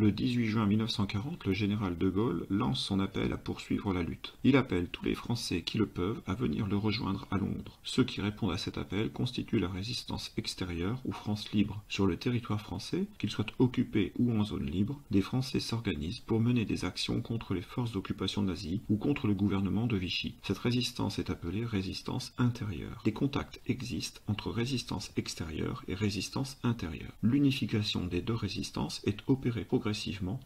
Le 18 juin 1940, le général de Gaulle lance son appel à poursuivre la lutte. Il appelle tous les Français qui le peuvent à venir le rejoindre à Londres. Ceux qui répondent à cet appel constituent la résistance extérieure ou France libre. Sur le territoire français, qu'il soit occupé ou en zone libre, des Français s'organisent pour mener des actions contre les forces d'occupation nazies ou contre le gouvernement de Vichy. Cette résistance est appelée résistance intérieure. Des contacts existent entre résistance extérieure et résistance intérieure. L'unification des deux résistances est opérée progressivement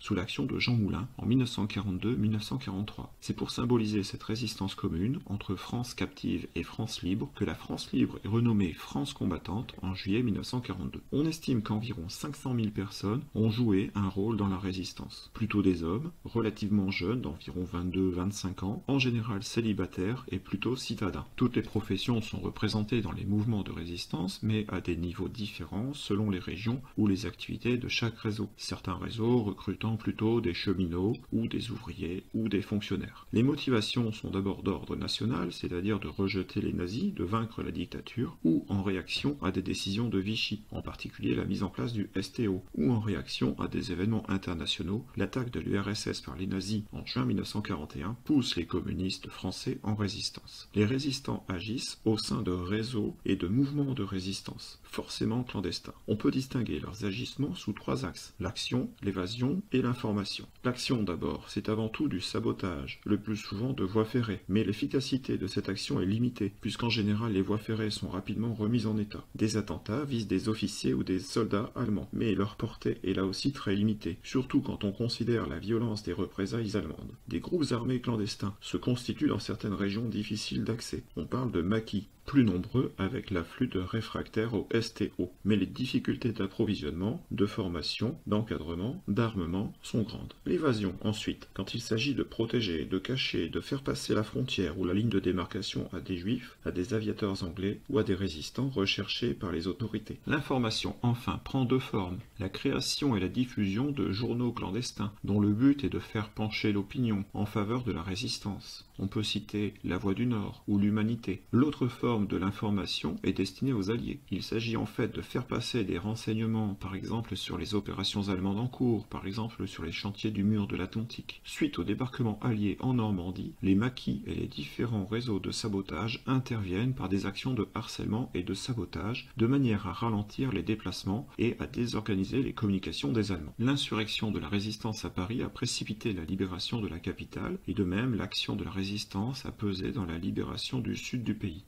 sous l'action de Jean Moulin en 1942-1943. C'est pour symboliser cette résistance commune entre France captive et France libre que la France libre est renommée France combattante en juillet 1942. On estime qu'environ 500 000 personnes ont joué un rôle dans la résistance. Plutôt des hommes, relativement jeunes, d'environ 22-25 ans, en général célibataires et plutôt citadins. Toutes les professions sont représentées dans les mouvements de résistance, mais à des niveaux différents selon les régions ou les activités de chaque réseau. Certains réseaux recrutant plutôt des cheminots ou des ouvriers ou des fonctionnaires. Les motivations sont d'abord d'ordre national, c'est-à-dire de rejeter les nazis, de vaincre la dictature, ou en réaction à des décisions de Vichy, en particulier la mise en place du STO, ou en réaction à des événements internationaux. L'attaque de l'URSS par les nazis en juin 1941 pousse les communistes français en résistance. Les résistants agissent au sein de réseaux et de mouvements de résistance, forcément clandestins. On peut distinguer leurs agissements sous trois axes: l'action, l'évasion et l'information. L'action d'abord, c'est avant tout du sabotage, le plus souvent de voies ferrées, mais l'efficacité de cette action est limitée, puisqu'en général les voies ferrées sont rapidement remises en état. Des attentats visent des officiers ou des soldats allemands, mais leur portée est là aussi très limitée, surtout quand on considère la violence des représailles allemandes. Des groupes armés clandestins se constituent dans certaines régions difficiles d'accès. On parle de maquis, plus nombreux avec l'afflux de réfractaires au STO, mais les difficultés d'approvisionnement, de formation, d'encadrement, d'armement sont grandes. L'évasion ensuite, quand il s'agit de protéger, de cacher, de faire passer la frontière ou la ligne de démarcation à des juifs, à des aviateurs anglais ou à des résistants recherchés par les autorités. L'information enfin prend deux formes: la création et la diffusion de journaux clandestins, dont le but est de faire pencher l'opinion en faveur de la résistance. On peut citer La Voix du Nord ou l'Humanité. L'autre forme de l'information est destinée aux Alliés. Il s'agit en fait de faire passer des renseignements, par exemple sur les opérations allemandes en cours, par exemple sur les chantiers du mur de l'Atlantique. Suite au débarquement allié en Normandie, les maquis et les différents réseaux de sabotage interviennent par des actions de harcèlement et de sabotage, de manière à ralentir les déplacements et à désorganiser les communications des Allemands. L'insurrection de la résistance à Paris a précipité la libération de la capitale, et de même l'action de la résistance a pesé dans la libération du sud du pays.